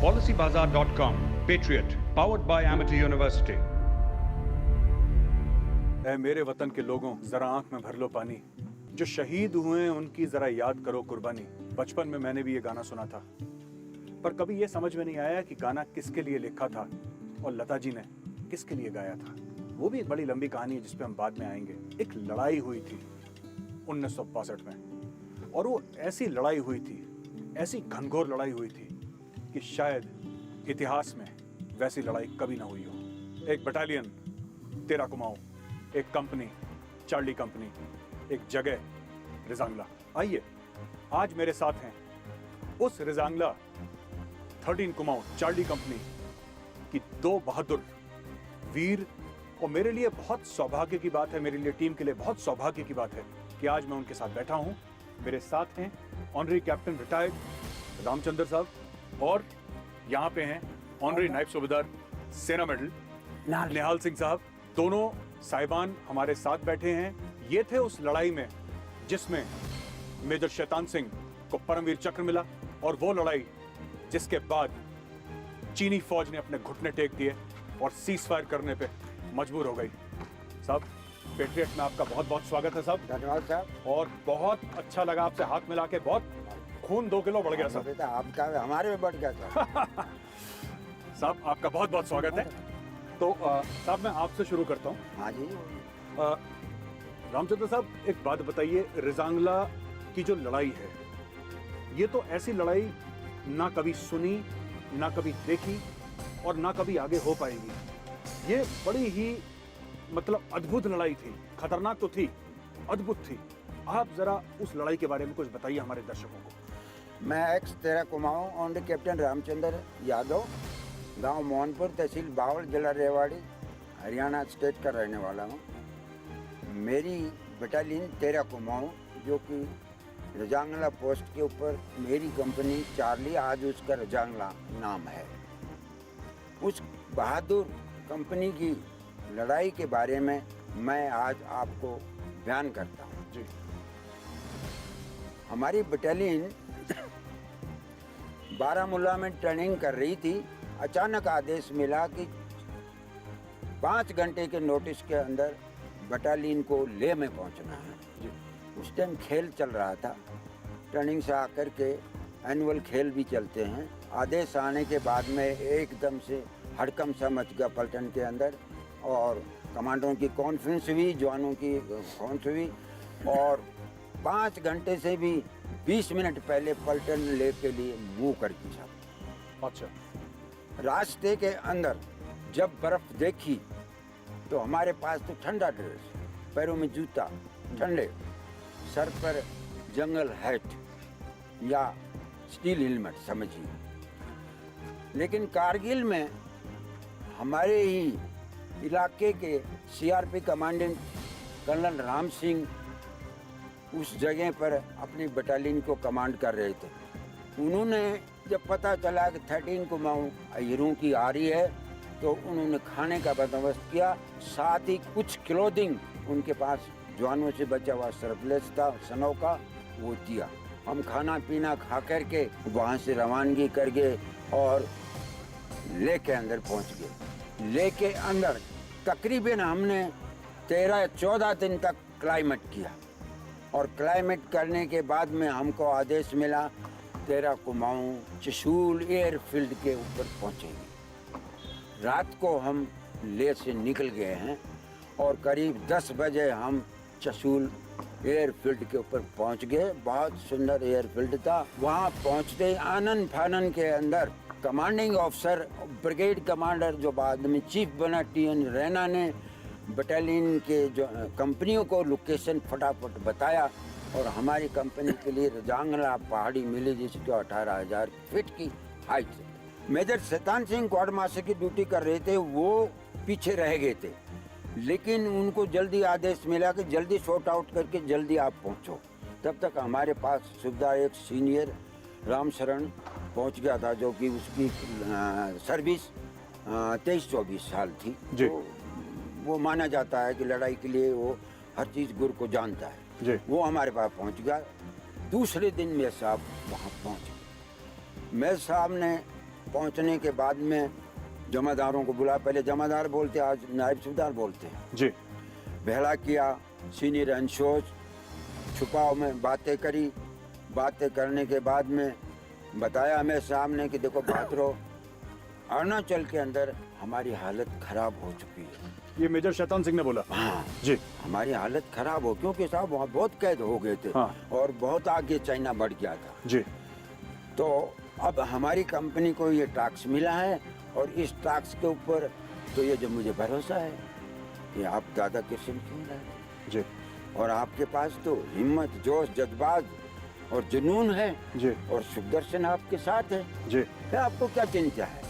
PolicyBazaar.com. Patriot, powered by Amity University. ऐ मेरे वतन के लोगों, जरा आंख में भर लो पानी। जो शहीद हुए हैं उनकी जरा याद करो कुर्बानी। बचपन में मैंने भी ये गाना सुना था, पर कभी ये समझ में नहीं आया कि गाना किसके लिए लिखा था और लता जी ने किसके लिए गाया था। वो भी एक बड़ी लंबी कहानी है जिस पे हम बाद में आएंगे। एक लड़ाई हुई थी 1962 में, और वो ऐसी लड़ाई हुई थी, ऐसी घनघोर लड़ाई हुई थी कि शायद इतिहास में वैसी लड़ाई कभी ना हुई हो। एक बटालियन 13 कुमाऊं, एक कंपनी चार्ली कंपनी, एक जगह रिजांगला। आइए, आज मेरे साथ हैं उस रिजांगला 13 कुमाऊं चार्ली कंपनी की दो बहादुर वीर। और मेरे लिए बहुत सौभाग्य की बात है, मेरे लिए टीम के लिए बहुत सौभाग्य की बात है कि आज मैं उनके साथ बैठा हूं। मेरे साथ हैं ऑनरी कैप्टन रिटायर्ड रामचंद्र साहब, और यहाँ पे हैं ऑनरी नायब सूबेदार सेना मेडल निहाल सिंह साहब। दोनों साहिबान हमारे साथ बैठे हैं। ये थे उस लड़ाई में जिसमें मेजर शैतान सिंह को परमवीर चक्र मिला, और वो लड़ाई जिसके बाद चीनी फौज ने अपने घुटने टेक दिए और सीज फायर करने पे मजबूर हो गई। साहब, पेट्रियट में आपका बहुत बहुत स्वागत है साहब। धन्यवाद साहब। और बहुत अच्छा लगा आपसे हाथ मिला के। बहुत खून 2 किलो बढ़ गया साहब। बेटा आपका हमारे में बढ़ गया था। साहब, आपका बहुत बहुत स्वागत है। तो साहब, मैं आपसे शुरू करता हूँ। हाँ जी। रामचंद्र साहब, एक बात बताइए, रिजांगला की जो लड़ाई है, ये तो ऐसी लड़ाई ना कभी सुनी, ना कभी देखी, और ना कभी आगे हो पाएगी। ये बड़ी ही मतलब अद्भुत लड़ाई थी। खतरनाक तो थी, अद्भुत थी। आप जरा उस लड़ाई के बारे में कुछ बताइए हमारे दर्शकों को। मैं ex 13 Kumaon honorary captain Ramchandra Yadav, गांव मोहनपुर, तहसील बावल, जिला रेवाड़ी, हरियाणा स्टेट का रहने वाला हूं। मेरी बटालियन 13 कुमाऊं, जो कि रजांगला पोस्ट के ऊपर मेरी कंपनी चार्ली, आज उसका रजांगला नाम है। उस बहादुर कंपनी की लड़ाई के बारे में मैं आज आपको बयान करता हूँ जी। हमारी बटालियन बारामूला में ट्रेनिंग कर रही थी। अचानक आदेश मिला कि 5 घंटे के नोटिस के अंदर बटालियन को लेह में पहुंचना है जी। उस टाइम खेल चल रहा था। ट्रेनिंग से आकर के एनुअल खेल भी चलते हैं। आदेश आने के बाद में एकदम से हड़कंप सा मच गया पलटन के अंदर, और कमांडरों की कॉन्फ्रेंस हुई, जवानों की कॉन्फ्रेंस हुई, और 5 घंटे से भी 20 मिनट पहले पलटन ले के लिए मुँह कर दी साहब। अच्छा। रास्ते के अंदर जब बर्फ देखी तो हमारे पास तो ठंडा ड्रेस, पैरों में जूता ठंडे, सर पर जंगल हैट या स्टील हेलमेट समझिए। लेकिन कारगिल में हमारे ही इलाके के CRP commandant colonel Ram Singh उस जगह पर अपनी बटालियन को कमांड कर रहे थे। उन्होंने जब पता चला कि 13 कुमाऊं अहिरों की आ रही है, तो उन्होंने खाने का बंदोबस्त किया। साथ ही कुछ क्लोथिंग उनके पास जवानों से बचा हुआ सरप्लस था सनों का, वो दिया। हम खाना पीना खा करके वहाँ से रवानगी कर गए और लेह के अंदर पहुँच गए। लेह के अंदर तकरीबन हमने 13-14 दिन तक क्लाइमेट किया, और क्लाइमेट करने के बाद में हमको आदेश मिला 13 कुमाऊं चशूल एयरफील्ड के ऊपर पहुँचेंगे। रात को हम लेह से निकल गए हैं, और करीब 10 बजे हम चशूल एयरफील्ड के ऊपर पहुंच गए। बहुत सुंदर एयरफील्ड था। वहां पहुंचते आनन फानन के अंदर कमांडिंग ऑफिसर, ब्रिगेड कमांडर जो बाद में चीफ बना TN रैना ने बटालियन के जो कंपनियों को लोकेशन फटाफट बताया, और हमारी कंपनी के लिए रजांगला पहाड़ी मिली जिसकी 18,000 फीट की हाइट है। Major Shaitan Singh quarter master की ड्यूटी कर रहे थे, वो पीछे रह गए थे, लेकिन उनको जल्दी आदेश मिला कि जल्दी शॉर्ट आउट करके जल्दी आप पहुंचो। तब तक हमारे पास सुविधा एक सीनियर राम शरण पहुंच गया था, जो कि उसकी सर्विस 23-24 साल थी। तो वो माना जाता है कि लड़ाई के लिए वो हर चीज़ गुर को जानता है। वो हमारे पास पहुंच गया। दूसरे दिन मेरे साहब वहाँ पहुँच गए। मेरे साहब ने पहुंचने के बाद में जमादारों को बुला, पहले जमादार बोलते, आज नायब सूबेदार बोलते हैं। जी। बहला किया, सीनियर अंशोज छुपाव में बातें करी। बातें करने के बाद में बताया हमें सामने कि देखो भाद्रो, अरुणाचल के अंदर हमारी हालत खराब हो चुकी है। ये मेजर शैतान सिंह ने बोला। हाँ जी। हमारी हालत खराब हो, क्योंकि साहब वहाँ बहुत कैद हो गए थे। हाँ। और बहुत आगे चाइना बढ़ गया था। जी। तो अब हमारी कंपनी को ये टैक्स मिला है, और इस टैक्स के ऊपर तो ये जो मुझे भरोसा है कि आप दादा किस्म क्यों रहे। जी। और आपके पास तो हिम्मत, जोश, जज्बात और जुनून है। जी। और सुदर्शन आपके साथ है। जी। फिर आपको क्या चिंता है?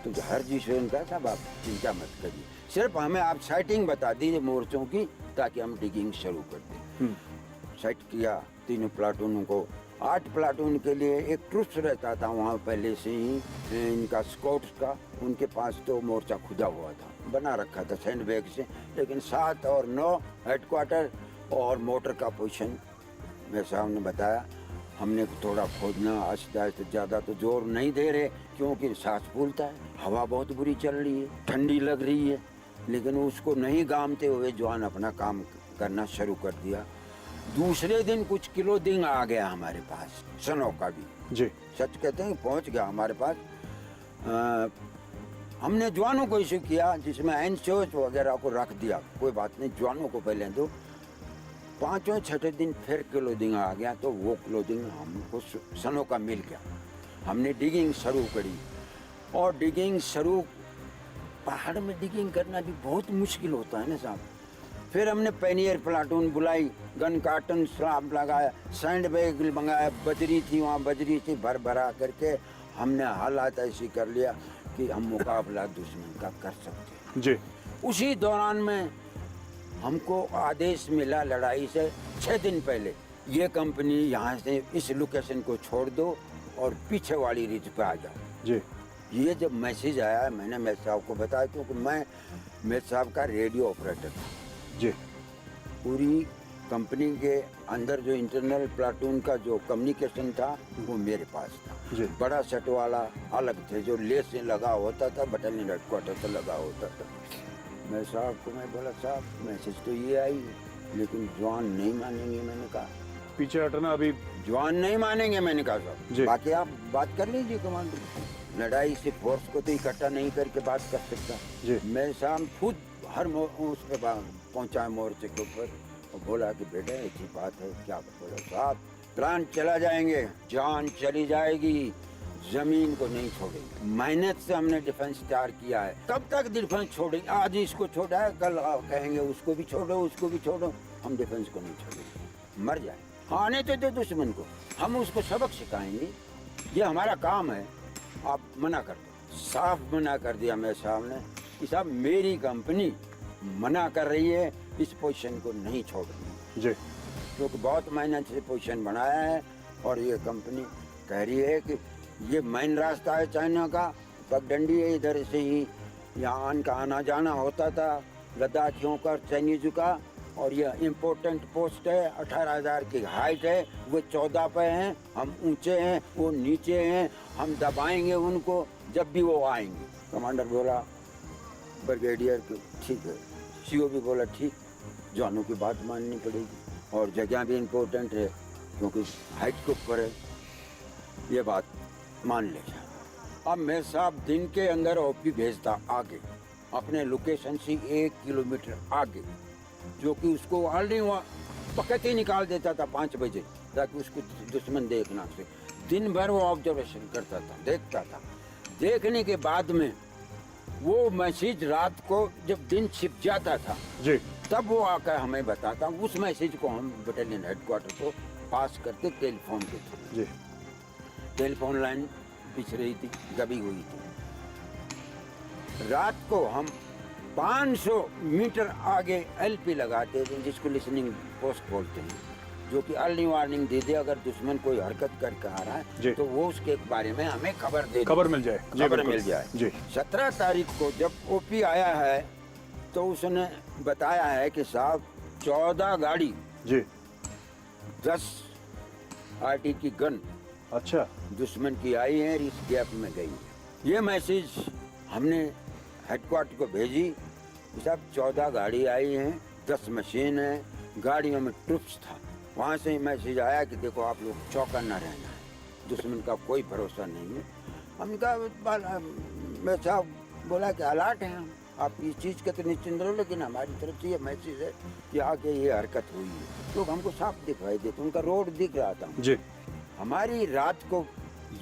तो हर जी से उनका साहब आप चिंता मत करिए, सिर्फ हमें आप साइटिंग बता दीजिए मोर्चों की, ताकि हम डिगिंग शुरू कर दें। सेट किया तीनों प्लाटूनों को। 8 प्लाटून के लिए एक ट्रुप्स रहता था वहाँ पहले से ही इनका स्काउट्स का, उनके पास तो मोर्चा खुदा हुआ था, बना रखा था सैंडबैग से। लेकिन 7 और 9 हेडक्वार्टर और मोटर का पोजीशन मेरे साहब ने बताया। हमने थोड़ा खोदना, आहिस्ता आहिस्ता, ज़्यादा तो जोर नहीं दे रहे क्योंकि सांस फूलता है, हवा बहुत बुरी चल रही है, ठंडी लग रही है। लेकिन उसको नहीं गामते हुए जवान अपना काम करना शुरू कर दिया। दूसरे दिन कुछ किलो दिन आ गया हमारे पास, सनों का भी। जी। सच कहते हैं पहुंच गया हमारे पास। हमने जवानों को इशू किया, जिसमें एनशोज वगैरह को रख दिया, कोई बात नहीं, जवानों को पहले दो। 5वें 6ठे दिन फिर क्लोदिंग आ गया, तो वो क्लोदिंग हमको सनों का मिल गया। हमने डिगिंग शुरू करी, और डिगिंग शुरू, पहाड़ में डिगिंग करना भी बहुत मुश्किल होता है ना साहब। फिर हमने पैनियर प्लाटून बुलाई, गन कार्टन स्लैब लगाया, सैंड बैग मंगाया, बजरी थी वहाँ, बजरी से भर भरा करके हमने हालात ऐसी कर लिया कि हम मुकाबला दुश्मन का कर सकते हैं। जी। उसी दौरान में हमको आदेश मिला लड़ाई से 6 दिन पहले, ये कंपनी यहाँ से इस लोकेशन को छोड़ दो और पीछे वाली रिज पे आ जाओ। जी। ये जब मैसेज आया, मैंने मेरे साहब को बताया, क्योंकि मैं मेरे साहब का रेडियो ऑपरेटर था। जी। पूरी कंपनी के अंदर जो इंटरनल प्लाटून का जो कम्युनिकेशन था वो मेरे पास था। जी। बड़ा सेट वाला अलग थे, जो लेस से लगा होता था, बटालियन हेडक्वार्टर से लगा होता था। मैं साहब को मैं बोला, साहब मैसेज तो ये आई, लेकिन जवान नहीं मानेंगे। मैंने कहा पीछे हटना, अभी जवान नहीं मानेंगे। मैंने कहा जी। साहब बाकी आप बात कर लीजिए कमांडर, लड़ाई से फोर्स को तो इकट्ठा नहीं करके बात कर सकता। जी। मैं साहब खुद हर उस पे पहुंचा मोर्चे के ऊपर, और बोला कि बेटा ऐसी बात है क्या? बोला साहब प्राण चला जाएंगे, जान चली जाएगी, जमीन को नहीं छोड़ेंगे। मेहनत से हमने डिफेंस तैयार किया है, कब तक डिफेंस छोड़ेंगे? आज इसको छोड़ा है, कल कहेंगे उसको भी छोड़ो, उसको भी छोड़ो। हम डिफेंस को नहीं छोड़ेंगे, मर जाए। आने तो दो दुश्मन को, हम उसको सबक सिखाएंगे, ये हमारा काम है। आप मना कर दो। साफ मना कर दिया मेरे साहब ने कि साहब मेरी कंपनी मना कर रही है, इस पोजीशन को नहीं छोड़नी। जी। क्योंकि बहुत मेहनत से पोजीशन बनाया है, और ये कंपनी कह रही है कि ये मेन रास्ता है चाइना का, पगडंडी है, इधर से ही यहाँ का आना जाना होता था लद्दाखियों का, चाइनीजों का। और ये इम्पोर्टेंट पोस्ट है, 18,000 की हाइट है, वो 14 पे हैं, हम ऊंचे हैं, वो नीचे हैं, हम दबाएंगे उनको जब भी वो आएंगे। कमांडर बोला, ब्रिगेडियर ठीक है, सीओ भी बोला ठीक, जवानों की बात माननी पड़ेगी, और जगह भी इम्पोर्टेंट है क्योंकि हाइट के ऊपर है, ये बात मान ले। अब मेरे साहब दिन के अंदर ओपी भेजता आगे, अपने लोकेशन से 1 किलोमीटर आगे, जो कि उसको ऑलरेडी वहाँ पकड़ ही निकाल देता था 5 बजे, ताकि उसको दुश्मन देखना से। दिन भर वो ऑब्जर्वेशन करता था, देखता था। देखने के बाद में वो मैसेज रात को जब दिन छिप जाता था जी, तब वो आकर हमें बताता। उस मैसेज को हम बटालियन हेडक्वार्टर को पास करते टेलीफोन के थ्रू। जी। टेलीफोन लाइन बिछ रही थी, दबी हुई थी। रात को हम 500 मीटर आगे एलपी लगाते थे, जिसको लिसनिंग पोस्ट बोलते हैं, जो कि अर्ली वार्निंग दे दे, अगर दुश्मन कोई हरकत करके आ रहा है तो वो उसके बारे में हमें खबर दे, खबर मिल जाए, खबर मिल जाए जी। 17 तारीख को जब ओपी आया है तो उसने बताया है कि साहब 14 गाड़ी जी, 10 आरटी की गन अच्छा, दुश्मन की आई है, इस गैप में गई है। ये मैसेज हमने हेडक्वार्टर को भेजी, सब 14 गाड़ी आई हैं, 10 मशीन है, गाड़ियों में ट्रुप्स था। वहाँ से मैसेज आया कि देखो आप लोग चौकन्ना रहना है, दुश्मन का कोई भरोसा नहीं है। हमने कहा मैं साहब बोला कि अलर्ट हैं हम, आप इस चीज़ के तो निश्चिंत रहो, लेकिन हमारी तरफ से ये मैसेज है कि आगे ये हरकत हुई है। लोग हमको साफ दिखाई देते, उनका रोड दिख रहा था जी। हमारी रात को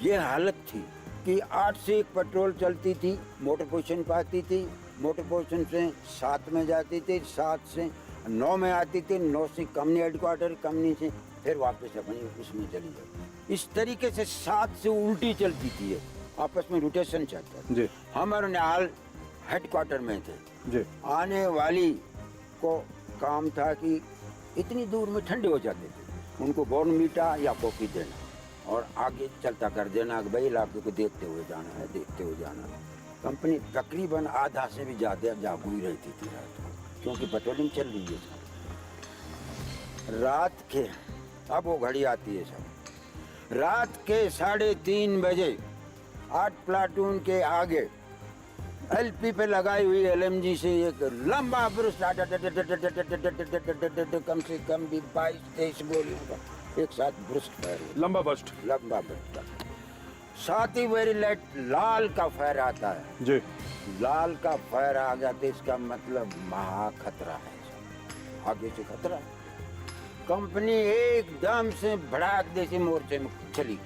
ये हालत थी कि 8 से 1 पेट्रोल चलती थी, मोटर पोजीशन पर आती थी, मोटर पोजीशन से 7 में जाती थी, 7 से 9 में आती थी, 9 से कंपनी हेडक्वार्टर, कंपनी से फिर वापस अपनी उसमें चली जाती। इस तरीके से 7 से उल्टी चलती थी ये, आपस में रोटेशन चलता था। जी हम और निहाल हेडक्वार्टर में थे। जी आने वाली को काम था कि इतनी दूर में ठंडे हो जाते थे, उनको बॉर्नवीटा या कॉफी देना और आगे चलता कर देना कि भाई इलाके को देखते हुए जाना है, देखते हुए जाना है। कंपनी तकरीबन आधा से भी ज़्यादा जागू ही रहती थी रात को, क्योंकि पेट्रोलिंग चल रही है सब। रात के अब वो घड़ी आती है सब, रात के 3:30 बजे 8 प्लाटून के आगे एलपी पे लगाई हुई एलएमजी से एक लंबा ब्रुश कम से कम भी 22-23 गोलियों का एक साथ ब्रुस्ट फायर हुआ। लंबा बस्ट। लंबा बचता, साथ ही वेरी लाइट लाल का फायर आता है। जी लाल का फायर आ गया तो इसका मतलब महा खतरा है, आगे से खतरा। कंपनी एकदम से भड़ाक जैसे मोर्चे में चली,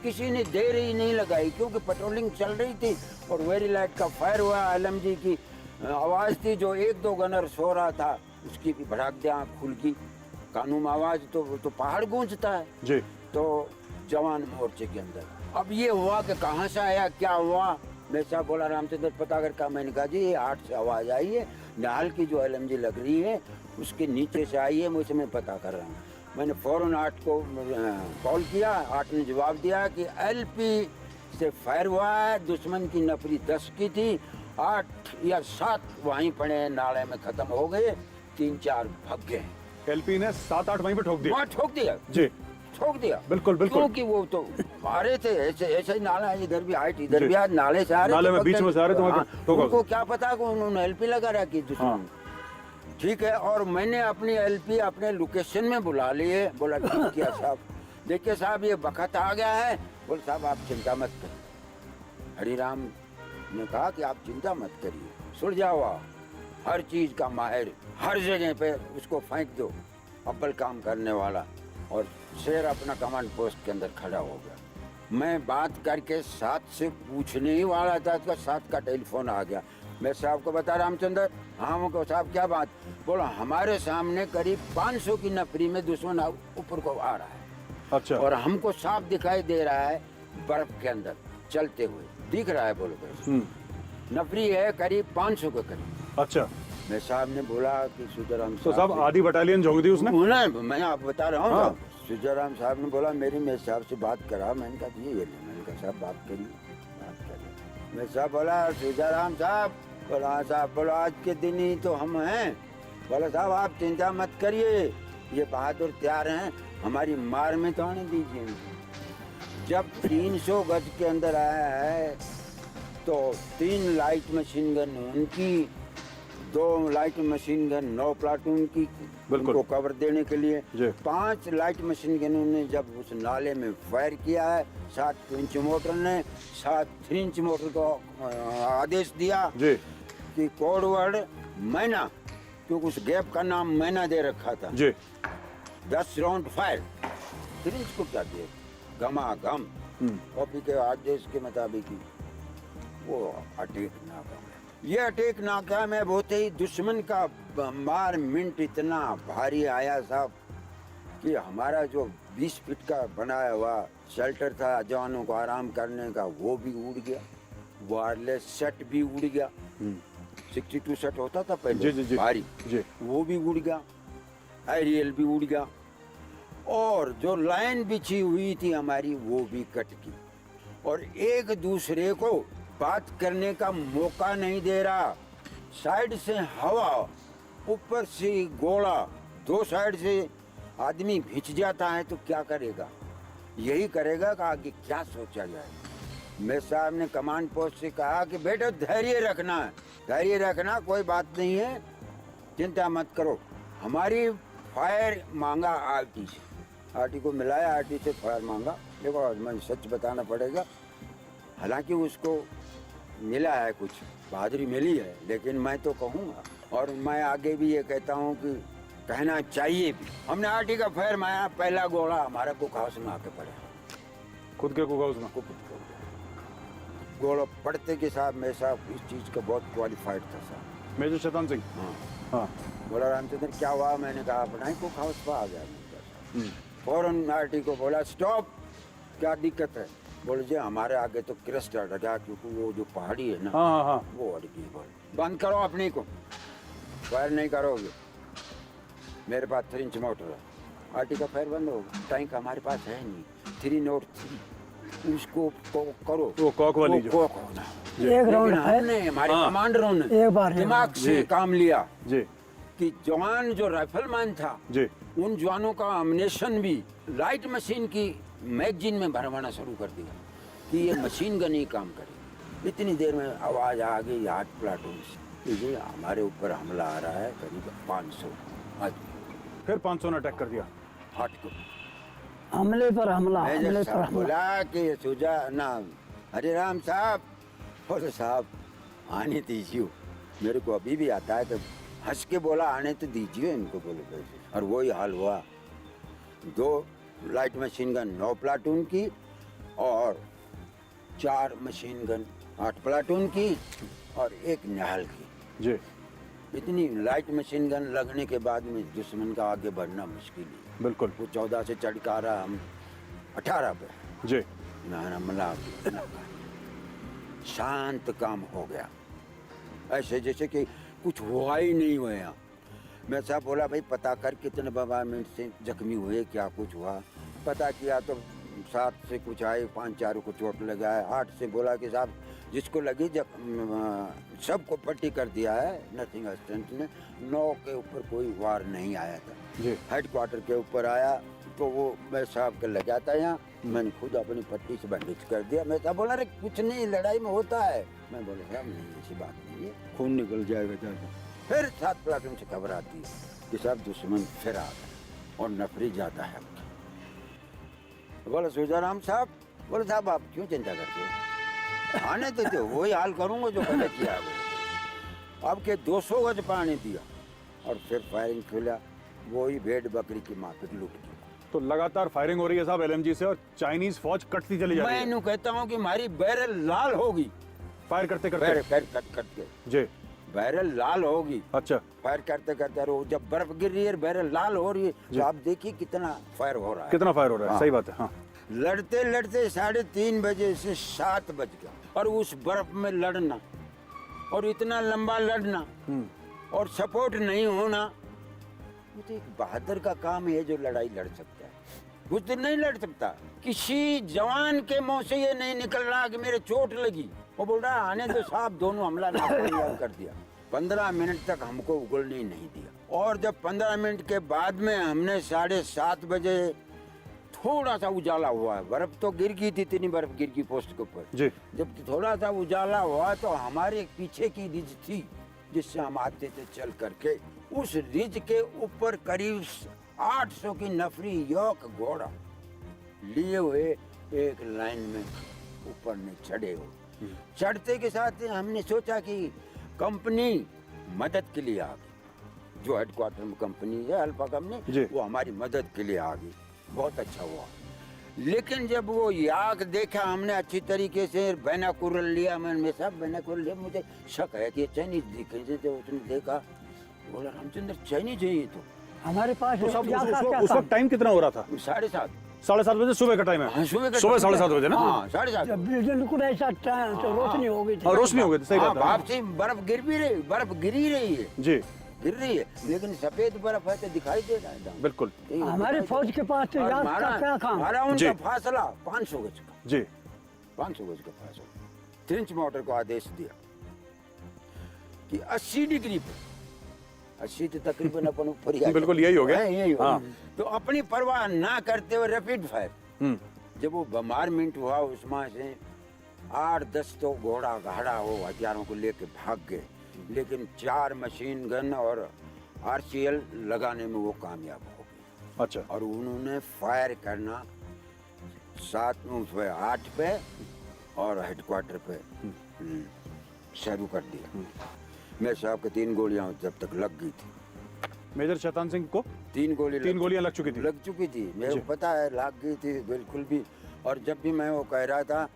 किसी ने देर ही नहीं लगाई क्योंकि पेट्रोलिंग चल रही थी और वेरी लाइट का फायर हुआ। एलएमजी की आवाज थी, जो 1-2 गनर सो रहा था उसकी भी भड़ाक दे आँख खुल की, कानून आवाज तो पहाड़ गूंजता है जी। तो जवान मोर्चे के अंदर। अब ये हुआ कि कहाँ से आया, क्या हुआ, मैं साहब बोला रामचंद्र पता कर का, मैंने कहा जी ये 8 से आवाज आई है, निहाल की जो एलएमजी लग रही है उसके नीचे से आई है, मुझे मैं पता कर रहा हूँ। मैंने फौरन 8 को कॉल किया, 8 ने जवाब दिया कि एलपी से फायर हुआ है, दुश्मन की नफरी 10 की थी, 8 या 7 वहीं पड़े नाले में खत्म हो गए, 3-4 भाग गए। एलपी ने 7-8 वहीं पे ठोक दिया। वहाँ ठोक दिया जी ठोक दिया, बिल्कुल बिल्कुल। क्योंकि वो तो मारे थे ऐसे ऐसे ही नाला, इधर भी हाइट इधर भी हाइट, नाले से आ रहे नाले थे, में बीच में से आ रहे थे, वहाँ पे ठोका। उनको क्या पता कि उन्होंने एलपी लगा रखी दुश्मन। हाँ। ठीक है, और मैंने अपनी एलपी अपने लोकेशन में बुला लिए, बोला ठीक किया साहब, देखिए साहब ये वक्त आ गया है। बोले साहब आप चिंता मत करिए। हरिराम ने कहा कि आप चिंता मत करिए, सुलझा हुआ हर चीज का माहिर, हर जगह पे उसको फेंक दो, अव्वल काम करने वाला। और शेर अपना कमांड पोस्ट के अंदर खड़ा हो गया। मैं बात करके 7 से पूछने ही वाला था तो 7 का टेलीफोन आ गया। मैं साहब को बता, रामचंद्र हाँ उनको साहब क्या बात, बोला हमारे सामने करीब 500 की नफरी में दुश्मन ऊपर को आ रहा है। अच्छा। और हमको साफ दिखाई दे रहा है बर्फ के अंदर चलते हुए दिख रहा है। बोलो भाई नफरी है करीब 500 के करीब। अच्छा। मैं साहब ने बोला कि सुजाराम तो साहब आधी बटालियन झोंक दी उसने। मैं आप बता रहा हूँ। हाँ। सुजाराम साहब ने बोला मेरे साहब से बात करा। मैंने कहा जी ये मैंने कहा साहब बात करिए, बात करिए। मैं साहब बोला सुजाराम साहब, बोला हाँ साहब, बोला आज के दिन ही तो हम हैं। बोला साहब आप चिंता मत करिए, ये बहादुर तैयार हैं, हमारी मार में तो आने दीजिए। जब 300 गज के अंदर आया है तो 3 लाइट मशीन गन उनकी, 2 लाइट मशीन गन 9 प्लाटून की उनको कवर देने के लिए, 5 लाइट मशीन गनों ने जब उस नाले में फायर किया है, 7 इंच मोटर ने 7 3 इंच मोटर को आदेश दिया कि कोड वर्ड मैना, क्योंकि उस गैप का नाम मैना दे रखा था जी। 10 राउंड फायर 3 इंच को क्या दिए गमा गम कॉपी के आदेश के मुताबिक वो अटैक नाका। ये अटैक नाका में बहुत ही दुश्मन का मार मिनट इतना भारी आया साहब कि हमारा जो 20 फीट का बनाया हुआ शेल्टर था जवानों को आराम करने का वो भी उड़ गया, वायरलेस सेट भी उड़ गया। 62 सेट होता था पहले जी, भारी जी। वो भी उड़ गया, एरियल भी उड़ गया, और जो लाइन बिछी हुई थी हमारी वो भी कट गई, और एक दूसरे को बात करने का मौका नहीं दे रहा। साइड से हवा, ऊपर से गोला, 2 साइड से आदमी भिज जाता है तो क्या करेगा, यही करेगा कि आगे क्या सोचा जाए। मेरे साहब ने कमांड पोस्ट से कहा कि बेटा धैर्य रखना है, धैर्य रखना, कोई बात नहीं है, चिंता मत करो। हमारी फायर मांगा आरटी से, आरटी को मिलाया, आरटी से फायर मांगा। देखो मैं सच बताना पड़ेगा, हालांकि उसको मिला है, कुछ बहादुरी मिली है, लेकिन मैं तो कहूँगा और मैं आगे भी ये कहता हूँ कि कहना चाहिए भी। हमने आरटी का फायर मारा, पहला गोला हमारा कुक हाउस में आके पड़ा, खुद के कुक हाउस में। गोला पड़ते के साथ मेरे साहब इस चीज़ का बहुत क्वालिफाइड था साहब। मेजर शैतान सिंह। हाँ हाँ। बोला रामचंद्र क्या हुआ? मैंने कहा अपना ही कुक हाउस पर आ गया। फौरन आरटी को बोला स्टॉप, क्या दिक्कत है? बोले जी हमारे आगे तो क्रस्ट अट गया, क्योंकि वो जो पहाड़ी है ना, हाँ हाँ। वो अट गई। बोले बंद करो अपने को, फायर नहीं करोगे। मेरे पास 3 इंच मोटर है, आरटी का फायर बंद होगा। टैंक हमारे पास है नहीं, 3 नोट 3, उसको करो, वो कॉक वाली जो कॉक होना। एक राउंड लेकिन हमने, हमारे हाँ। कमांडरों ने एक बार दिमाग से जी। काम लिया जी कि जवान जो राइफलमैन था, जी उन जवानों का अम्युनिशन भी लाइट मशीन की मैगजीन में भरवाना शुरू कर दिया कि ये मशीन गन ही काम करे। इतनी देर में आवाज़ आ गई 8 प्लाटून से, ये हमारे ऊपर हमला आ रहा है, करीब 500 आदमी। फिर 500 ने अटैक कर दिया। हट को हमले पर हमला, मेजर हमले पर साहब हमला। बोला कि सुजा ना, हरे राम साहब, बोले साहब आने दीजिए। मेरे को अभी भी आता है, तो हंस के बोला आने तो दीजिए इनको, बोले कैसे। और वही हाल हुआ। 2 लाइट मशीन गन 9 प्लाटून की और 4 मशीन गन 8 प्लाटून की और 1 निहाल की। जी इतनी लाइट मशीन गन लगने के बाद में दुश्मन का आगे बढ़ना मुश्किल है। बिल्कुल। वो 14 से चढ़का रहा, हम 18 पे जी हमला। शांत काम हो गया, ऐसे जैसे कि कुछ हुआ ही नहीं हुआ यहाँ। मैं साहब बोला भाई पता कर कितने बवामिनट से जख्मी हुए, क्या कुछ हुआ। पता किया तो 7 से कुछ आए, 5-4 को चोट लगा है। 8 से बोला कि साहब जिसको लगी सबको पट्टी कर दिया है नर्सिंग असिस्टेंट ने। 9 के ऊपर कोई वार नहीं आया था। जी हेडक्वार्टर के ऊपर आया तो वो मैं साहब के लगा था यहाँ, मैंने खुद अपनी पट्टी से बैंडेज कर दिया। मैं साहब बोला अरे कुछ नहीं, लड़ाई में होता है। मैं बोला साहब नहीं ऐसी बात नहीं है, खून निकल जाएगा ज़्यादा। फिर 7 प्लाटून से खबर आती है कि साहब दुश्मन फिर आ गए और नफरी ज़्यादा है। बोला सुजाराम साहब, बोले साहब आप क्यों चिंता करते हो, आने देते हो, वही हाल करूँगा जो पहले किया। अब के 200 गज पानी दिया और फिर फायरिंग खुला, वही भेड़ बकरी की माफिक लूट की। तो लगातार फायरिंग हो रही है साहब एलएमजी से और चाइनीज फौज कटती चली जा रही मैं है। इन्हों कहता हूँ कि हमारी बैरल लाल होगी, फायर करते बैर करते। कट करते जी बैरल लाल होगी। अच्छा फायर करते करते रहो, जब बर्फ गिर रही है बैरल लाल हो रही है, तो आप देखिए कितना फायर हो रहा है। कितना फायर हो रहा है। हाँ। सही बात है। हाँ लड़ते लड़ते 3:30 बजे से 7 बज गया, और उस बर्फ में लड़ना और इतना लंबा लड़ना और सपोर्ट नहीं होना, ये तो एक बहादुर का काम है जो लड़ाई लड़ सकता है। बुजुर्ग नहीं लड़ सकता। किसी जवान के मुंह से ये नहीं निकल रहा कि मेरे चोट लगी, वो बोल रहा आने दो साहब, दोनों हमला नाकामयाब कर दिया। 15 मिनट तक हमको उगलने ही नहीं दिया। और जब 15 मिनट के बाद में हमने 7:30 बजे थोड़ा सा उजाला हुआ है, बर्फ तो गिर गई थी, इतनी बर्फ गिर गई पोस्ट के ऊपर। जी जब थोड़ा सा उजाला हुआ तो हमारे पीछे की रिज थी जिससे हम आते थे चल करके, उस रिज के ऊपर करीब 800 की नफरी योक घोड़ा लिए हुए एक लाइन में ऊपर ने चढ़े हो। चढ़ते के साथ हमने सोचा कि कंपनी मदद के लिए आ गई, जो हेडक्वार्टर में कंपनी है अल्फा जी। कंपनी, वो हमारी मदद के लिए आ गई। बहुत अच्छा हुआ। लेकिन जब वो याक देखा हमने अच्छी तरीके से, बैनाकुलर लिया, मैंने सब बैनाकुलर लिया, मुझे शक है कि चाइनीज दिखे। जब उसने देखा बोला रामचंद्र चाइनीज है ये तो। हमारे पास तो साहब क्या था, क्या उस था? वक्त टाइम कितना हो रहा था? 7:30 7:30 बजे सुबह का टाइम है। हाँ, सुबह 7:30 बजे ना। हाँ 7:30। जब बिल्कुल ऐसा तो रोशनी हो गई थी। हाँ रोशनी हो गई थी। सही हाँ, बात है। वापसी बर्फ गिर भी रही, बर्फ गिरी रही है, जी गिर रही है, लेकिन सफेद बर्फ है तो दिखाई दे रहा है दाम। बिल्कुल। हमारी फौज के पास तो और याद का क्या काम? हमारा जी। उनका फासला 500 गज का, जी 500 गज का फासला। ट्रेंच मोटर को आदेश दिया कि 80 डिग्री पे, 80 तो तकरीबन अपन ऊपर ही आ बिल्कुल गए। यही हो गया। है, यही हो हाँ। गया। तो अपनी परवाह ना करते हुए रैपिड फायर। जब वो बमारमेंट हुआ उसमें से 8-10 तो घोड़ा घाड़ा वो हथियारों को लेके भाग गए, लेकिन 4 मशीन गन और आरसीएल लगाने में वो कामयाब हो गए। अच्छा। और उन्होंने फायर करना 8 पे और हेडक्वार्टर पे शुरू कर दिया। मेरे साहब के 3 गोलियां जब तक लग गई थी। मेजर शैतान सिंह को 3 गोलियां लग चुकी थी। लग चुकी थी, मेरे को पता है, लग गई थी बिल्कुल भी। और जब भी मैं वो कह रहा था,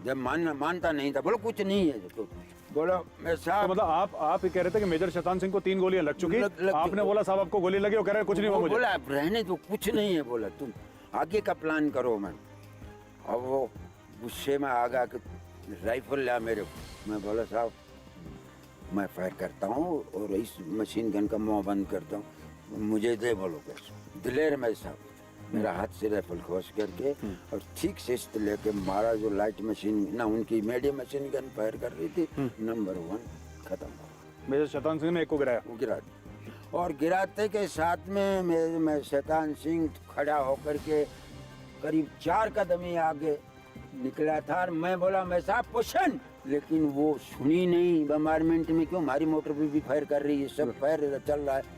जब मानता नहीं था, बोलो कुछ नहीं है, तो बोलो मेरे तो साहब, मतलब आप ये कह रहे थे कि मेजर शैतान सिंह को 3 गोलियां लग चुकी, लग आपने बोला साहब आपको गोली लगी, वो कह रहे हैं कुछ नहीं हुआ मुझे। बोला रहने तो कुछ नहीं है, बोला तुम आगे का प्लान करो। अब वो गुस्से में आ गया कि राइफल ला मेरे को। मैं बोला साहब मैं फायर करता हूँ और इस मशीन गन का मुंह बंद करता हूँ, मुझे दे। बोलो कैसे दिलेर में साहब मेरा हाथ से राइफल खोस करके और ठीक से इस लेके मारा। जो लाइट मशीन ना उनकी मीडियम मशीन गन फायर कर रही थी, नंबर 1 खत्म हो। मेजर शैतान सिंह ने एक को गिराया। वो गिरा दिया। और गिराते के साथ में मैं शैतान सिंह खड़ा होकर के करीब 4 कदम ही आगे निकला था। और मैं बोला मैं साहब पोषण, लेकिन वो सुनी नहीं। बम्बारमेंट में क्यों, हमारी मोटर भी फायर कर रही है, सब फायर चल रहा है।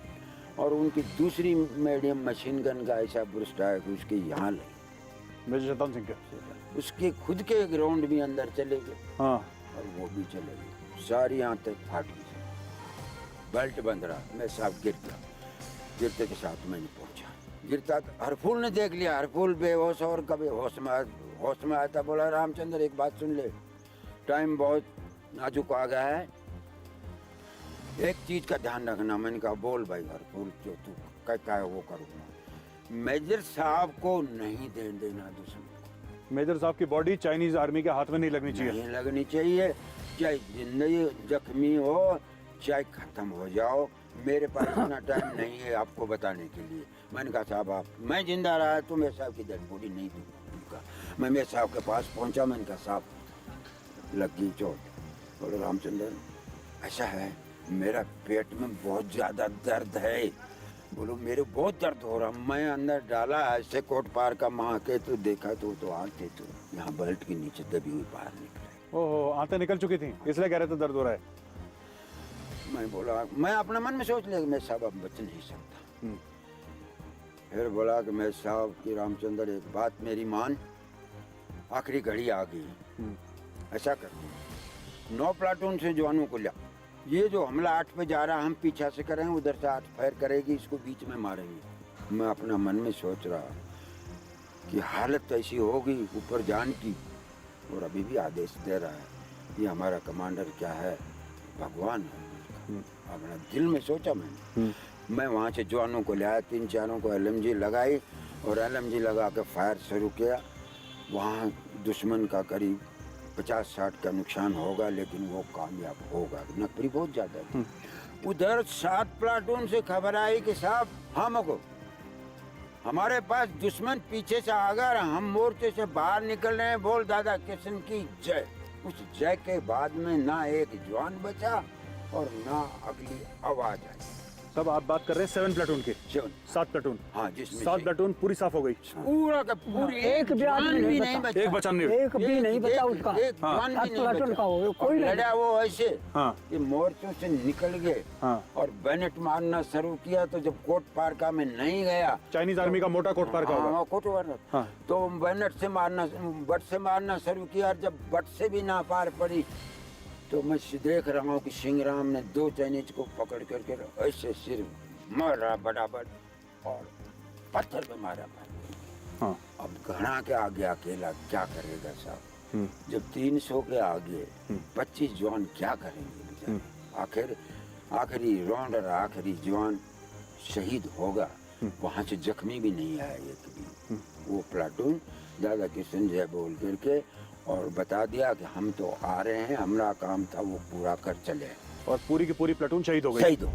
और उनकी दूसरी मीडियम मशीन गन का ऐसा बुरस्ट आया कि उसके यहाँ लगी। मेजर शैतान सिंह के उसके खुद के ग्राउंड भी अंदर चले गए। हाँ। और वो भी चले गए, सारी यहाँ तक फाट गई। बेल्ट बंध रहा, मैं साहब गिर गया। गिरते के साथ मैंने पहुंचा, गिरता हरफूल ने देख लिया। हरफूल बेहोश और कभी होश में आया था। बोला रामचंद्र एक बात सुन ले, टाइम बहुत नाजुक आ गया है, एक चीज का ध्यान रखना। मैंने कहा बोल भाई हरफूल, जो तू कहता है वो करूँगा। मेजर साहब को नहीं देना दुश्मन को। मेजर साहब की बॉडी चाइनीज आर्मी के हाथ में नहीं लगनी चाहिए। नहीं लगनी चाहिए, चाहे जिंदगी जख्मी हो चाहे खत्म हो जाओ। मेरे पास इतना टाइम नहीं है आपको बताने के लिए। मैंने कहा साहब आप, मैं जिंदा रहा तो मेरे साहब की डेड बॉडी नहीं दूंगा। मैं मेरे साहब के पास पहुंचा, मैंने कहा साहब लग गई चोट। बोले रामचंद्र ऐसा है, मेरा पेट में बहुत ज्यादा दर्द है। बोलो मेरे बहुत दर्द हो रहा। मैं अंदर डाला ऐसे कोट पार का माँ के तो देखा तो आते तो यहाँ बेल्ट के नीचे दबी हुई बाहर निकले। ओहो, आंतें निकल चुकी थी, इसलिए कह रहे थे दर्द हो रहा है। मैं बोला, मैं अपने मन में सोच लिया कि मैं साहब अब बच नहीं सकता। फिर बोला कि मैं साहब की रामचंद्र एक बात मेरी मान, आखिरी घड़ी आ गई, ऐसा कर 9 प्लाटून से जवानों को लिया। ये जो हमला 8 पे जा रहा, हम पीछा से करेंगे, उधर से 8 फायर करेगी, इसको बीच में मारेंगे। मैं अपना मन में सोच रहा कि हालत ऐसी होगी ऊपर जान की, और अभी भी आदेश दे रहा है। ये हमारा कमांडर क्या है, भगवान है। अपना दिल में सोचा मैंने। मैं वहाँ से जवानों को ले आया, 3-4 को LMG लगाई और LMG लगा के फायर शुरू किया। वहाँ दुश्मन का करीब 50-60 का नुकसान होगा, लेकिन वो कामयाब होगा। नकबरी बहुत ज्यादा है। उधर 7 प्लाटून से खबर आई कि साहब हमको, हमारे पास दुश्मन पीछे से आ गया, हम मोर्चे से बाहर निकल रहे हैं, बोल दादा किशन की जय। उस जय के बाद में ना एक जवान बचा और ना अगली आवाज आई। सब आप बात कर रहे हैं 7 प्लाटून की? 7 प्लाटून। हाँ, जिसमें 7 प्लाटून पूरी साफ हो गई। पूरा का पूरी एक भी आदमी नहीं बचा। एक बचा नहीं। एक भी नहीं बचा उसका। एक जवान भी नहीं प्लाटून बचा। का हो, कोई नहीं। लड़ा वो ऐसे हाँ। कि मोर्चों से निकल गए। हाँ। और बैनेट मारना शुरू किया। तो जब कोट पारका में नहीं गया, चाइनीज आर्मी का मोटा कोट पार का होगा। हाँ, कोट पारका। हाँ। तो बैनेट से मारना, बट से मारना शुरू किया। और जब बट से भी ना पार पड़ी, तो मैं देख रहा हूँ कि सिंहराम ने 2 चाइनीज को पकड़ करके ऐसे सिर मारा बराबर और पत्थर पे मारा। हाँ। अब घड़ा के आगे अकेला क्या करेगा साहब? जब 300 के आगे 25 जवान क्या करेंगे बेचारे? आखिरी राउंड और आखिरी जवान शहीद होगा। वहाँ से जख्मी भी नहीं आया एक भी। वो प्लाटून दादा किशन जय बोल करके और बता दिया कि हम तो आ रहे हैं, हमारा काम था वो पूरा कर चले। और पूरी की पूरी प्लाटून शहीद हो गई। शहीद हो।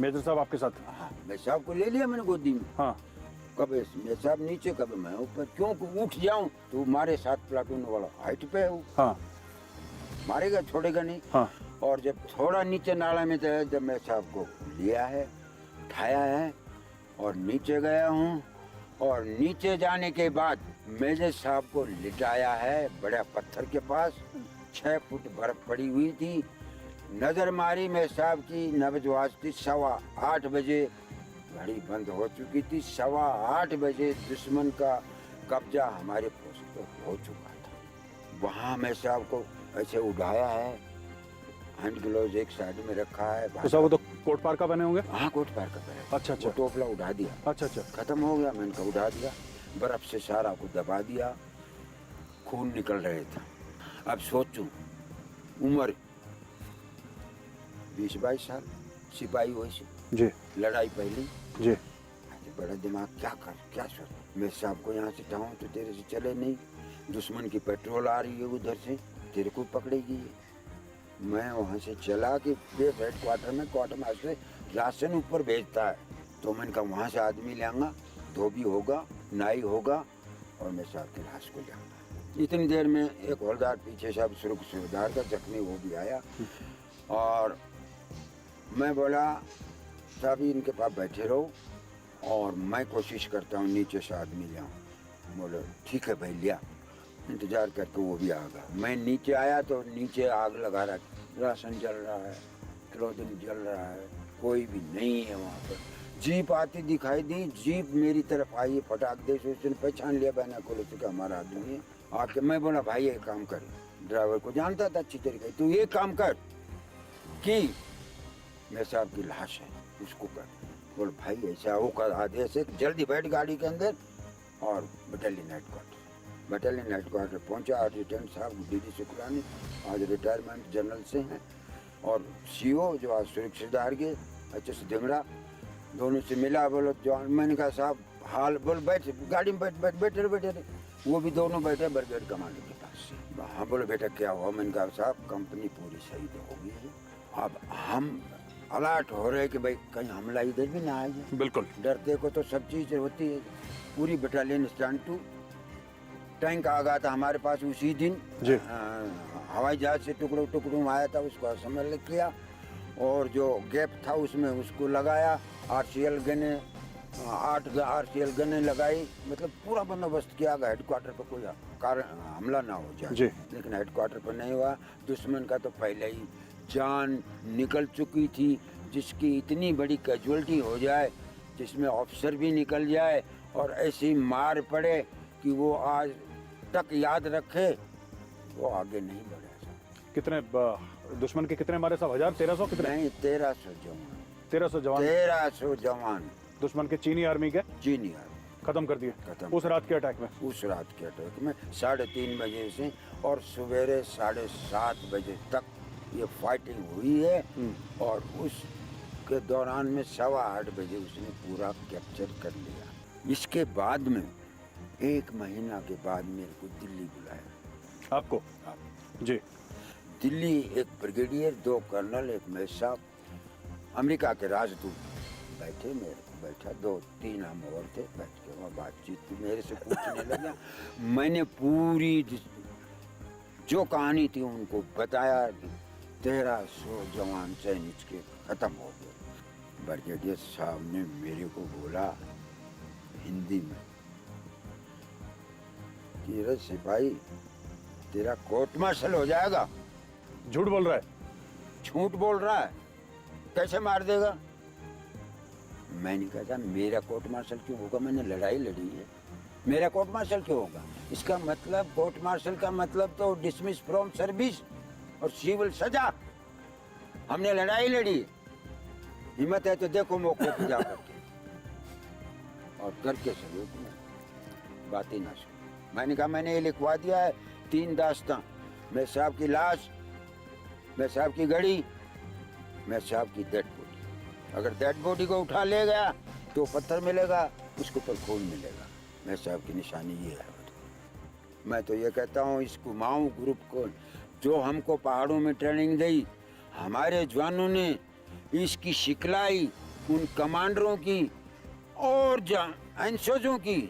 मेजर साहब आपके साथ? हाँ, मैं साहब को ले लिया मैंने गोदी में। हाँ। कभी मैं साहब नीचे, कभी मैं ऊपर। क्यों उठ जाऊं तो मारे 7 प्लाटून वाला हाइट पे है, हाँ। मारेगा छोड़ेगा नहीं। हाँ। और जब थोड़ा नीचे नाला में था, जब मैं साहब को लिया है, उठाया है और नीचे गया हूँ। और नीचे जाने के बाद मेजर साहब को लिटाया है बड़ा पत्थर के पास। 6 फुट बर्फ पड़ी हुई थी। नजर मारी मेजर साहब की, नब्ज वाजती 8:15 बजे। घड़ी बंद हो चुकी थी। 8:15 बजे दुश्मन का कब्जा हमारे पोस्ट पर हो चुका था। वहाँ मेजर साहब को ऐसे उठाया है, हैंड ग्लोव एक साइड में रखा है। तो साहब वो तो कोट पार का बने होंगे। हाँ, कोट पार का पहने। अच्छा अच्छा वो टोपला उठा दिया। अच्छा अच्छा। खत्म हो गया। मैंने कहा उठा दिया, बर्फ से सारा को दबा दिया, खून निकल रहे थे। अब सोचूं, उम्र 20-22 साल, सिपाही वैसे, जी लड़ाई पहली। जी। बड़ा दिमाग, क्या सोच। मैं साहब को यहाँ से चाहूँ तो तेरे से चले नहीं। दुश्मन की पेट्रोल आ रही है उधर से, तेरे को पकड़ेगी। मैं वहाँ से चला कि बेस हेड क्वार्टर में क्वार्टर मास्टर राशन ऊपर भेजता है, तो मैंने कहा वहाँ से आदमी ले आऊँगा, धोबी होगा, नाई होगा, और मैं साहब की लाश को ले आऊँगा। इतनी देर में एक हवलदार पीछे साहब सुरदार का जख्मी वो भी आया, और मैं बोला साहब इनके पास बैठे रहो और मैं कोशिश करता हूँ नीचे से आदमी ले आऊँ। बोले ठीक है भाई, लिया। इंतजार करके वो भी आ गया। मैं नीचे आया तो नीचे आग लगा रहा, राशन जल रहा है, क्लोथिंग जल रहा है, कोई भी नहीं है वहाँ पर। जीप आती दिखाई दी, जीप मेरी तरफ आई, फटाक दे से उसने पहचान लिया बहना को कि हमारा आदमी है। आके मैं बोला भाई एक काम कर, ड्राइवर को जानता था अच्छी तरीके, तू ये काम कर कि मेरे साहब की लाश है उसको कर। बोल भाई ऐसा वो कर आदेश है, जल्दी बैठ गाड़ी के अंदर और बटालियन हेडक्वार्टर पहुंचा। एडजुटेंट साहब डीडी शुक्रानी आज रिटायरमेंट जनरल से हैं, और सीओ जो आज सुरक्षादार के HS धिंगड़ा, दोनों से मिला। बोलो जवान, मैंने कहा साहब हाल, बोल बैठ गाड़ी में बैठे। वो भी दोनों बैठे ब्रिगेड कमांडर के पास। हाँ बोले बेटा क्या हुआ। मैंने कहा साहब कंपनी पूरी शहीद हो गई है, अब हम अलर्ट हो रहे कि भाई कहीं हमला इधर भी ना आ जाए। बिल्कुल। डरते को तो सब चीज़ होती है। पूरी बटालियन स्टैंड टू, टैंक आ गया था हमारे पास उसी दिन। हवाई जहाज से टुकड़ों आया था, उसको असम्बल किया, और जो गैप था उसमें उसको लगाया। RCL गने 8 RCL गने लगाई, मतलब पूरा बंदोबस्त किया गया हेडक्वार्टर पर कोई कारण हमला ना हो जाए। लेकिन हेडक्वार्टर पर नहीं हुआ। दुश्मन का तो पहले ही जान निकल चुकी थी, जिसकी इतनी बड़ी कैजुअलिटी हो जाए, जिसमें ऑफिसर भी निकल जाए और ऐसी मार पड़े कि वो आज तक याद रखे, वो आगे नहीं बढ़े। कितने दुश्मन के कितने मारे साहब? 1000-1300 कितने? नहीं, 1300 जवान। 1300 जवान। 1300 जवान दुश्मन के चीनी आर्मी के चीनी आर्मी खत्म कर दिए खत्म उस रात के अटैक में। उस रात के अटैक में 3:30 बजे से और सवेरे 7:30 बजे तक ये फाइटिंग हुई है, और उसके दौरान में 8:15 बजे उसने पूरा कैप्चर कर लिया। इसके बाद में 1 महीना के बाद मेरे को दिल्ली बुलाया। आपको? जी। दिल्ली एक ब्रिगेडियर, 2 कर्नल, एक मेजर साहब, अमेरिका के राजदूत बैठे, मेरे को बैठा, 2-3 हम और थे, बैठ के वहाँ बातचीत की। मेरे से पूछने लगा, मैंने पूरी जो कहानी थी उनको बताया कि 1300 जवान सैनिक के खत्म हो गए। ब्रिगेडियर साहब ने मेरे को बोला हिंदी में कि रे सिपाही, तेरा कोर्ट मार्शल हो जाएगा। झूठ बोल रहा है? झूठ बोल रहा है, कैसे मार देगा। मैंने कहा था मेरा कोर्ट मार्शल क्यों होगा, मैंने लड़ाई लड़ी है, मेरा कोर्ट मार्शल क्यों होगा। इसका मतलब कोर्ट मार्शल का मतलब तो डिसमिस फ्रॉम सर्विस और सिविल सजा। हमने लड़ाई लड़ी, हिम्मत है तो देखो मौके पे जा करके, और करके सबूत में बात ही ना सुन। मैंने कहा मैंने ये लिखवा दिया है 3 दास्तां, मेरे साहब की लाश, मेरे साहब की घड़ी, मेरे साहब की डेड बॉडी। अगर डेड बॉडी को उठा ले गया तो पत्थर मिलेगा, उसके ऊपर खून मिलेगा। मेरे साहब की निशानी ये है। मैं तो ये कहता हूँ इस कुमाऊं ग्रुप को, जो हमको पहाड़ों में ट्रेनिंग दी, हमारे जवानों ने इसकी सिखलाई उन कमांडरों की और अंशजों की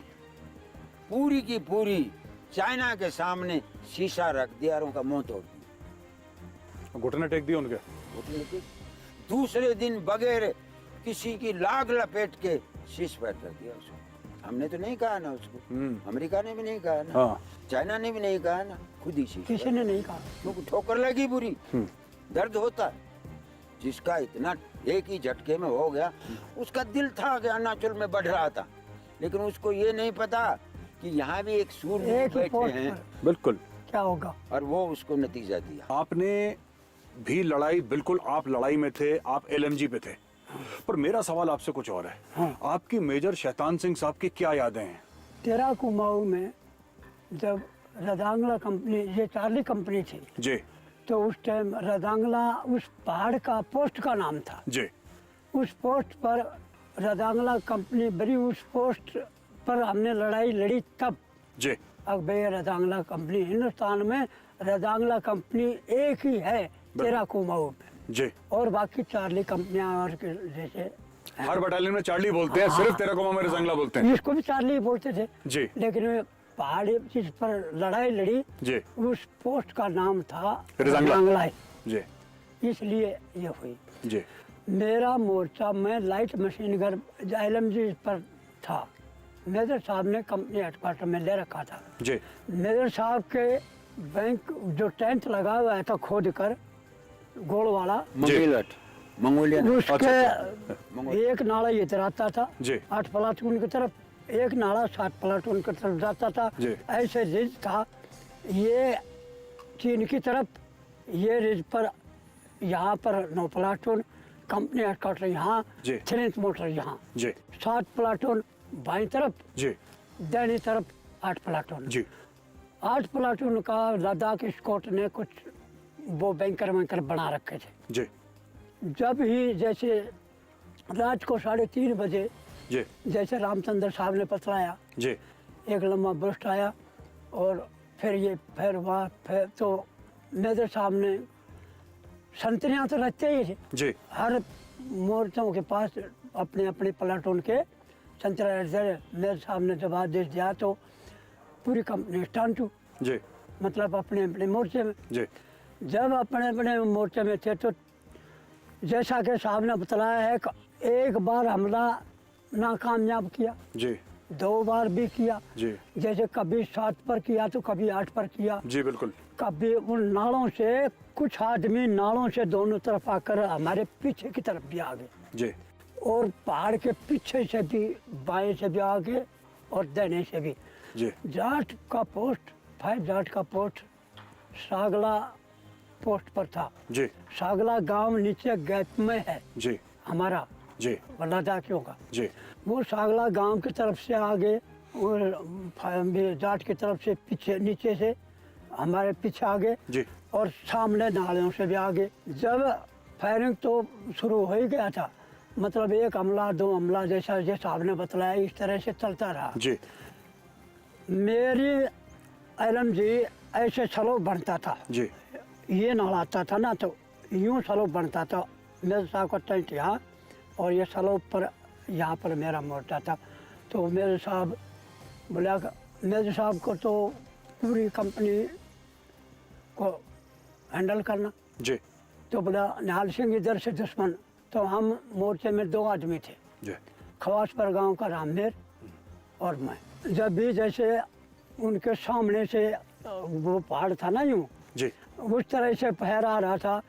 पूरी चाइना के सामने शीशा रख दिया और उनका मुंह तोड़ दिया, घुटने टेक दिए उनके। दूसरे दिन बगैर किसी की लाग लपेट के शीश पर कर दिया उसको। हमने तो नहीं कहा ना उसको, अमेरिका ने भी नहीं कहा ना, हाँ चाइना ने भी नहीं कहा ना, खुद ही सीख किसी ने नहीं कहा। क्योंकि ठोकर लगी बुरी, दर्द होता है। जिसका इतना एक ही झटके में हो गया, उसका दिल था कि अरुणाचल में बढ़ रहा था, लेकिन उसको ये नहीं पता कि यहाँ भी एक सूर एक ही बैठे पोस्ट हैं पर बिल्कुल। क्या होगा। और वो उसको नतीजा दिया। आपने भी लड़ाई, बिल्कुल आप लड़ाई में थे, आप एलएमजी पे थे, पर मेरा सवाल आपसे कुछ और है। हाँ। आपकी मेजर शैतान सिंह साहब की क्या यादें हैं? 13 कुमाऊं में जब रदांगला कंपनी, ये चार्ली कंपनी थी, जी तो उस टाइम रदांगला उस पहाड़ का पोस्ट का नाम था। जी उस पोस्ट पर रदांगला कंपनी बनी, उस पोस्ट पर हमने लड़ाई लड़ी तब। जी अब भैया रदांगला कंपनी हिंदुस्तान में रदांगला कंपनी एक ही है 13 कुमाऊं में, जी। और बाकी चार्ली कंपनियां और जैसे हर बटालियन में चार्ली बोलते हैं, सिर्फ 13 को में रजांगला बोलते हैं। इसको भी चार्ली बोलते थे जी लेकिन वे पहाड़ी जिस पर लड़ाई लड़ी जी उस पोस्ट का नाम था रदांगला। रदांगला, जी इसलिए ये हुई। जी मेरा मोर्चा में लाइट मशीन गन LMG पर था। मेजर साहब ने कंपनी हेडक्वार्टर में ले रखा था। जी मेजर साहब के बैंक जो टेंट लगा हुआ था खोद कर गोल वाला, मंगोलियन उसके एक नाला इधर आता था जी। 8 प्लाटून की तरफ, एक नाला 7 प्लाटून की तरफ जाता था। जी। ऐसे रिज था, ये चीन की तरफ, ये रिज पर यहाँ पर 9 प्लाटून, कंपनी हेडक्वार्टर यहाँ, जी। थ्रेंच मोटर यहाँ, जी 7 प्लाटून बाई तरफ, जी दाहिनी तरफ 8 प्लाटून। जी 8 प्लाटून का लद्दाख स्कॉट ने कुछ वो बैंकर वैंकर बना रखे थे। जी जब ही जैसे रात को 3:30 बजे जी जैसे रामचंद्र साहब ने बतलाया, जी एक लंबा बर्स्ट आया और फिर वहाँ फिर तो मेजर साहब ने, संतरियाँ तो रखते ही थे जी हर मोर्चों के पास, अपने अपने प्लाटून के संतरा। मेजर साहब ने जब आदेश दिया तो पूरी कंपनी स्टैंड टू, जी मतलब अपने अपने मोर्चे में। जी जब अपने अपने मोर्चे में थे तो जैसा कि साहब ने बतलाया है कि एक बार हमला नाकामयाब किया, जी 2 बार भी किया, जी जैसे कभी 7 पर किया तो कभी 8 पर किया, जी बिल्कुल। कभी उन नालों से कुछ आदमी नालों से दोनों तरफ आकर हमारे पीछे की तरफ भी आ गए, जी और पहाड़ के पीछे से भी, बाएं से भी आ गए और दाहिने से भी। जी जाट का पोस्ट, 5 जाट का पोस्ट सागला पोस्ट पर था। जी सागला गांव नीचे गैप में है जी हमारा, जी लद्दाखियों का। जी वो सागला गांव की तरफ से आगे और जाट की तरफ से पीछे, नीचे से हमारे पीछे आगे, जी और सामने नालियों से भी आगे। जब फायरिंग तो शुरू हो ही गया था, मतलब 1 हमला 2 हमला जैसा जैसा आपने बतलाया इस तरह से चलता रहा। जी मेरी LMG ऐसे स्लो बनता था, जी ये नाला आता था ना तो यूं स्लो बनता था। मेरे साहब का टेंट यहाँ और ये स्लो पर यहाँ पर मेरा मोर्चा था। तो मेरे साहब बोला, मेरे साहब को तो पूरी कंपनी को हैंडल करना। जी तो बोला निहाल सिंह इधर से दुश्मन, तो हम मोर्चे में 2 आदमी थे, जी खवासपर गांव का राममेर और मैं। जब भी जैसे उनके सामने से वो पहाड़ था ना यूं, जी उस तरह से फहरा रहा था,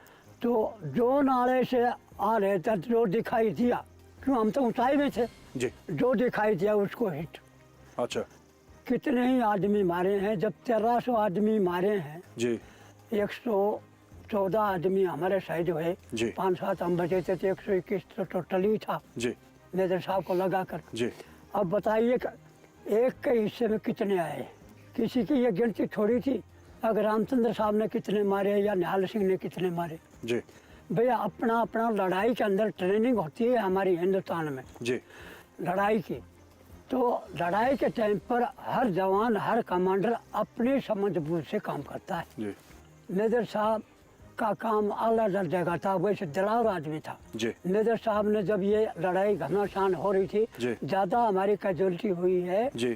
तो जो नाले से आ रहे थे जो दिखाई दिया, क्यों हम तो ऊंचाई में थे, जी जो दिखाई दिया उसको हिट। अच्छा कितने ही आदमी मारे हैं, जब 1300 आदमी मारे हैं, जी 114 आदमी हमारे शहीद हुए, जी 5-7 हम बचे थे, तो 121 तो टोटल ही था जी मेजर साहब को लगा कर। जी अब बताइए कि एक के हिस्से में कितने आए, किसी की ये गिनती थोड़ी थी अगर रामचंद्र साहब ने कितने मारे या निहाल सिंह ने कितने मारे। जी भैया अपना अपना लड़ाई के अंदर ट्रेनिंग होती है हमारी हिंदुस्तान में जी लड़ाई की। तो लड़ाई के टाइम पर हर जवान, हर कमांडर अपनी समझ बूझ से काम करता है। जी मेजर साहब का काम आला दर्जे का था, वैसे दिलावर आदमी था। जी मेजर साहब ने जब ये लड़ाई घमासान हो रही थी, जी। ज़्यादा हमारी कैजुअलिटी हुई है जी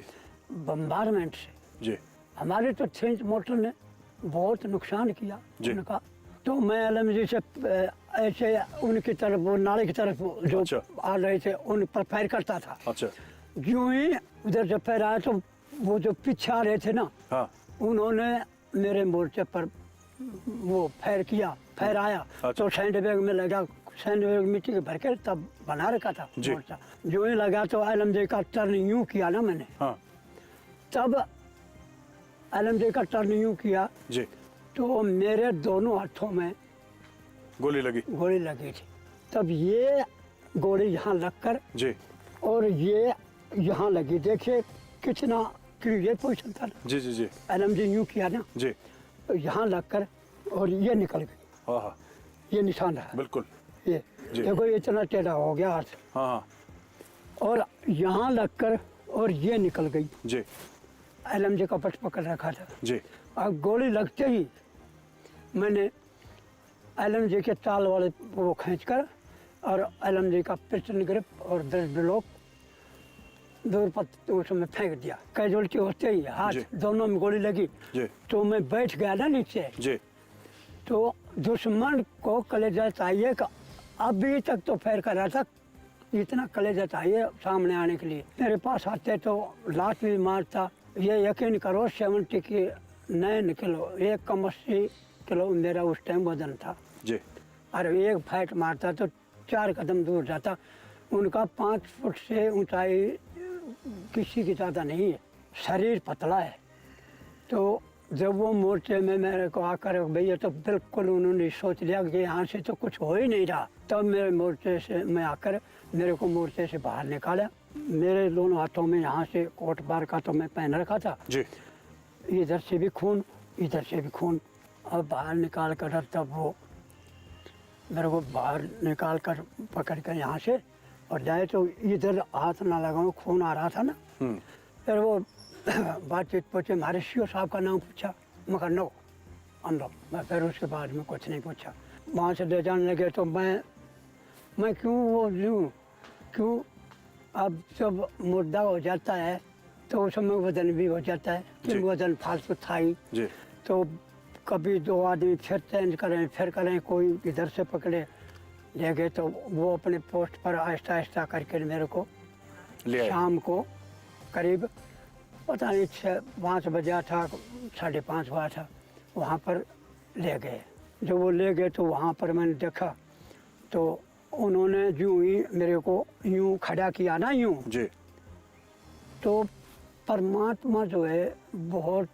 बम्बारमेंट से। जी हमारे तो थ्रेंच मोटर ने बहुत नुकसान किया जी। उनका। तो मैं LMG से ऐसे उनकी तरफ, वो नाले की तरफ जो अच्छा। आ रहे थे उन पर फायर करता था। अच्छा यूं ही उधर से फिर आया तो वो जो पीछे आ रहे थे ना, हाँ उन्होंने मेरे मोर्चे पर वो फैर किया, फैर आया अच्छा। तो सैंड बैग में लगा, सैंड बैग मिट्टी के भर के तब बना रखा था जी। मोर्चा। जो ही लगा तो LMJ का टर्न यूं किया ना मैंने, हाँ तब LMJ का टर्न यूं किया जी, तो मेरे दोनों हाथों में गोली लगी गोली लगी थी। तब ये गोली यहाँ लगकर जी और ये यहाँ लगी। देखिए कितना क्लियर पोजिशन था ना, जी जी जी LMJ यूं किया ना जी, तो यहाँ लगकर और ये निकल गई, हाँ हाँ ये निशान रहा, बिल्कुल, ये जी। देखो ये इतना टेढ़ा हो गया हाथ, हाँ हाँ और यहाँ लगकर और ये निकल गई। जी LMJ का पट पकड़ रखा था। जी अब गोली लगते ही मैंने LMJ के ताल वाले वो खींचकर और LMJ का पिस्टल ग्रिप और 10 ब्लॉक दूर पर तो उसमें फेंक दिया। कैजुअल्टी होते ही हाथ जी। दोनों में गोली लगी जी तो मैं बैठ गया ना नीचे। जी तो दुश्मन को कलेजा चाहिए कि अभी तक तो फैर कर रहा था, इतना कलेजा चाहिए सामने आने के लिए। मेरे पास आते तो लात भी मारता। ये यकीन करो 70 की 9 किलो, 1 किलो मेरा उस टाइम वजन था। जी और एक फाइट मारता तो 4 कदम दूर जाता। उनका 5 फुट से ऊंचाई किसी की ज़्यादा नहीं है, शरीर पतला है। तो जब वो मोर्चे में मेरे को आकर भैया तो बिल्कुल उन्होंने सोच लिया कि यहाँ से तो कुछ हो ही नहीं रहा। तब मेरे मोर्चे से मैं आकर मेरे को मोर्चे से बाहर निकाला। मेरे दोनों हाथों में यहाँ से कोट बार का तो मैं पहन रखा था, जी इधर से भी खून इधर से भी खून। अब बाहर निकाल कर तब वो मेरे को बाहर निकाल कर पकड़ कर यहाँ से और जाए तो इधर हाथ ना लगाऊं, खून आ रहा था ना। फिर वो बातचीत पूछे, हमारे CO साहब का नाम पूछा, मगर नो अंदर। मैं फिर उसके बाद में कुछ नहीं पूछा। वहाँ से ले जाने लगे तो मैं क्यों वो क्यों अब जब मुर्दा हो जाता है तो उसमें वजन भी हो जाता है कि जी। वजन फालतू था ही। जी तो कभी 2 आदमी फिर चेंज करें, फिर करें, कोई इधर से पकड़े ले गए तो वो अपने पोस्ट पर आहिस्ता आहिस्ता करके मेरे को ले आए। शाम को करीब पता नहीं 5 बजा था, 5:30 हुआ था, वहाँ पर ले गए। जब वो ले गए तो वहाँ पर मैंने देखा तो उन्होंने यूं ही मेरे को यूं खड़ा किया ना यूं, जी तो परमात्मा जो है बहुत,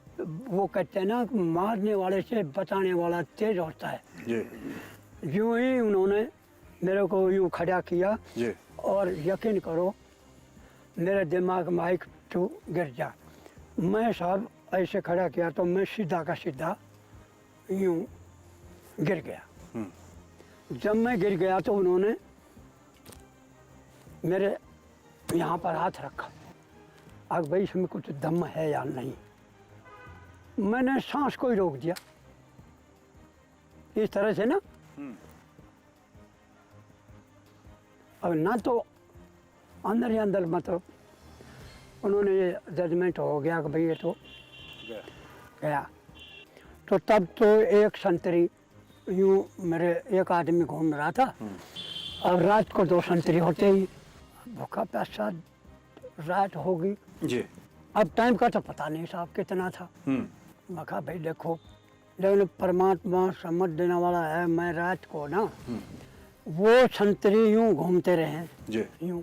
वो कहते हैं ना मारने वाले से बचाने वाला तेज होता है। जी यूं ही उन्होंने मेरे को यूं खड़ा किया जी और यकीन करो मेरे दिमाग में एक टू गिर जा। मैं साहब ऐसे खड़ा किया तो मैं सीधा का सीधा यूं गिर गया। जब मैं गिर गया तो उन्होंने मेरे यहाँ पर हाथ रखा, अब भाई इसमें कुछ दम है या नहीं। मैंने सांस को ही रोक दिया इस तरह से ना। अब ना तो अंदर ही अंदर मतलब उन्होंने ये जजमेंट हो गया कि भाई ये तो गया। तो तब तो एक संतरी यूं मेरे एक आदमी घूम रहा था। अब रात को 2 संतरी होते ही भूखा प्यासा रात होगी। जी अब टाइम का तो पता नहीं साहब कितना था। मैं कहा भाई देखो, लेकिन परमात्मा समझ देने वाला है। मैं रात को ना वो संतरी यूं घूमते रहे जी यूं,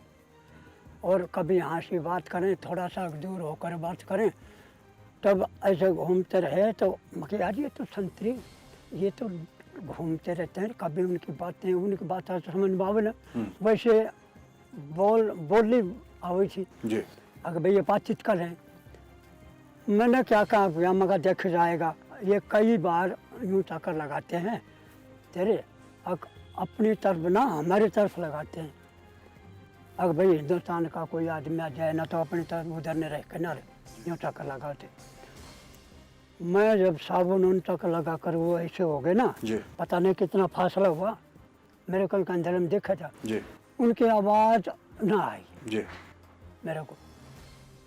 और कभी यहाँ से बात करें, थोड़ा सा दूर होकर बात करें, तब ऐसे घूमते रहे। तो मैं यार ये तो संतरी ये तो घूमते रहते हैं, कभी उनकी बातें तो समझ में आवे ना। वैसे बोली आवी थी जी अगर भैया बातचीत कर रहे हैं। मैंने क्या कहा भैया, मगर देख जाएगा, ये कई बार यूं चक्कर लगाते हैं तेरे, अपनी तरफ ना हमारी तरफ लगाते हैं। अगर भाई हिंदुस्तान का कोई आदमी आ जाए ना तो अपनी तरफ उधर नहीं रह के ना यूँ चक्कर लगाते। मैं जब साबुन उन चक्कर लगा कर वो ऐसे हो गए ना, जी पता नहीं कितना फासला हुआ, मेरे को अंदर में देखा था। जी उनकी आवाज़ ना आई, जी मेरे को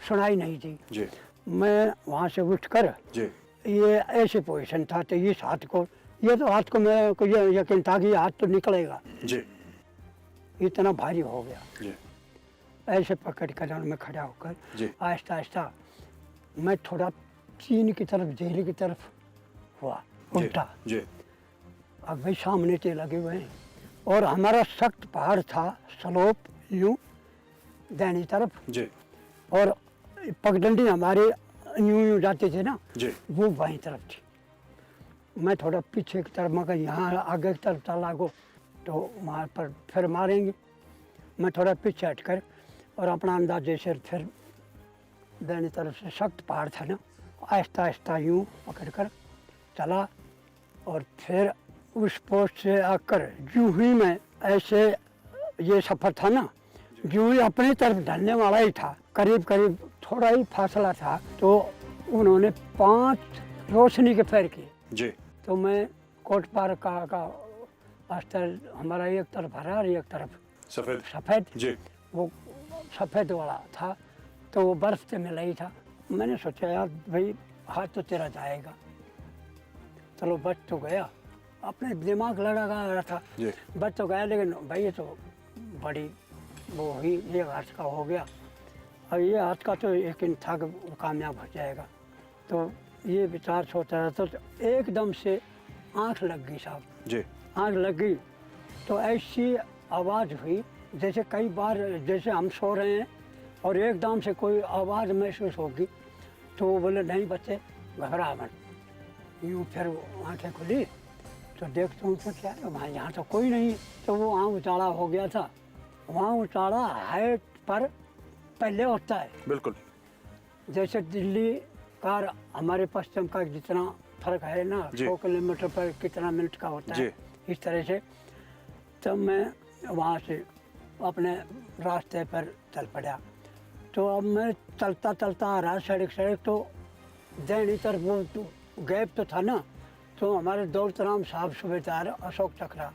सुनाई नहीं थी। जी मैं वहाँ से उठ कर जी ये ऐसे पोजीशन था तो इस हाथ को, ये तो हाथ को मेरे को ये यकीन था कि ये हाथ तो निकलेगा, जी इतना भारी हो गया। जी ऐसे पकड़ कर उनमें खड़ा होकर जी। आहिस्ता आहिस्ता मैं थोड़ा चीन की तरफ, दिल्ली की तरफ हुआ उल्टा। जी अब भाई सामने से लगे हुए हैं और हमारा सख्त पहाड़ था, स्लोप यूं दाहिनी तरफ, जी और पगडंडी हमारे यूं यूं जाते थे ना, जी वो बाईं तरफ थी। मैं थोड़ा पीछे की तरफ, मगर यहाँ आगे की तरफ चला गो तो वहाँ पर फिर मारेंगे। मैं थोड़ा पीछे हटकर और अपना अंदाजे से फिर दाहिनी तरफ से सख्त पहाड़ था ना, आहिस्ता आहिस्ता यूं पकड़ कर चला। और फिर उस पोस्ट से आकर यूं ही मैं ऐसे, ये सफ़र था ना, यूं ही अपनी तरफ ढलने वाला ही था, करीब करीब थोड़ा ही फासला था, तो उन्होंने 5 रोशनी के फेर किए। जी तो मैं कोट पार का अस्तर हमारा एक तरफ हरा और एक तरफ सफेद सफ़ेद, जी वो सफ़ेद वाला था, तो वो बर्फ़ से मिला ही था। मैंने सोचा यार भाई हाथ तो तेरा जाएगा, चलो बच तो गया, अपने दिमाग लगा रहा था, जी बच तो गया, लेकिन भाई ये तो बड़ी वो हुई, ये हाथ का हो गया और ये हाथ का तो यकीन था कि वो कामयाब हो जाएगा। तो ये विचार सोच रहा था, तो एकदम से आँख लग गई साहब, जी आँख लग गई तो ऐसी आवाज़ हुई जैसे कई बार जैसे हम सो रहे हैं और एकदम से कोई आवाज़ महसूस होगी, तो वो बोले नहीं बच्चे घबरा मत। यूँ फिर आँखें खुली तो देखता हूँ तो क्या है वहाँ, यहाँ तो कोई नहीं। तो वो वहाँ उचाड़ा हो गया था, वहाँ उचाड़ा हाइट पर पहले होता है, बिल्कुल जैसे दिल्ली का हमारे पश्चिम का जितना फर्क है ना, जी। 100 किलोमीटर पर कितना मिनट का होता है, इस तरह से। तब मैं वहाँ से अपने रास्ते पर चल पड़ा। तो अब मैं चलता चलता आ रहा सड़क तो दाहिनी तरफ वो तो गैप तो था ना, तो हमारे दौलत राम साहब सूबेदार अशोक चक्रा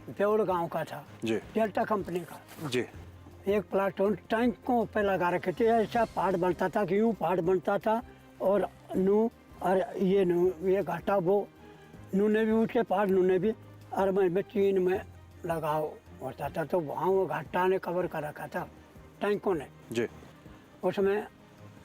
बेउड़ गांव का था, जी डेल्टा कंपनी का, जी एक प्लाटून टैंकों पे लगा रखे थे। ऐसा पहाड़ बनता था कि यूँ पहाड़ बनता था और नू और ये घाटा वो नू ने भी ऊँचे पहाड़, नू ने भी, और मैं चीन में लगाव होता था, तो वहाँ वो घाटा ने कवर कर रखा था टैंकों ने। जी उसमें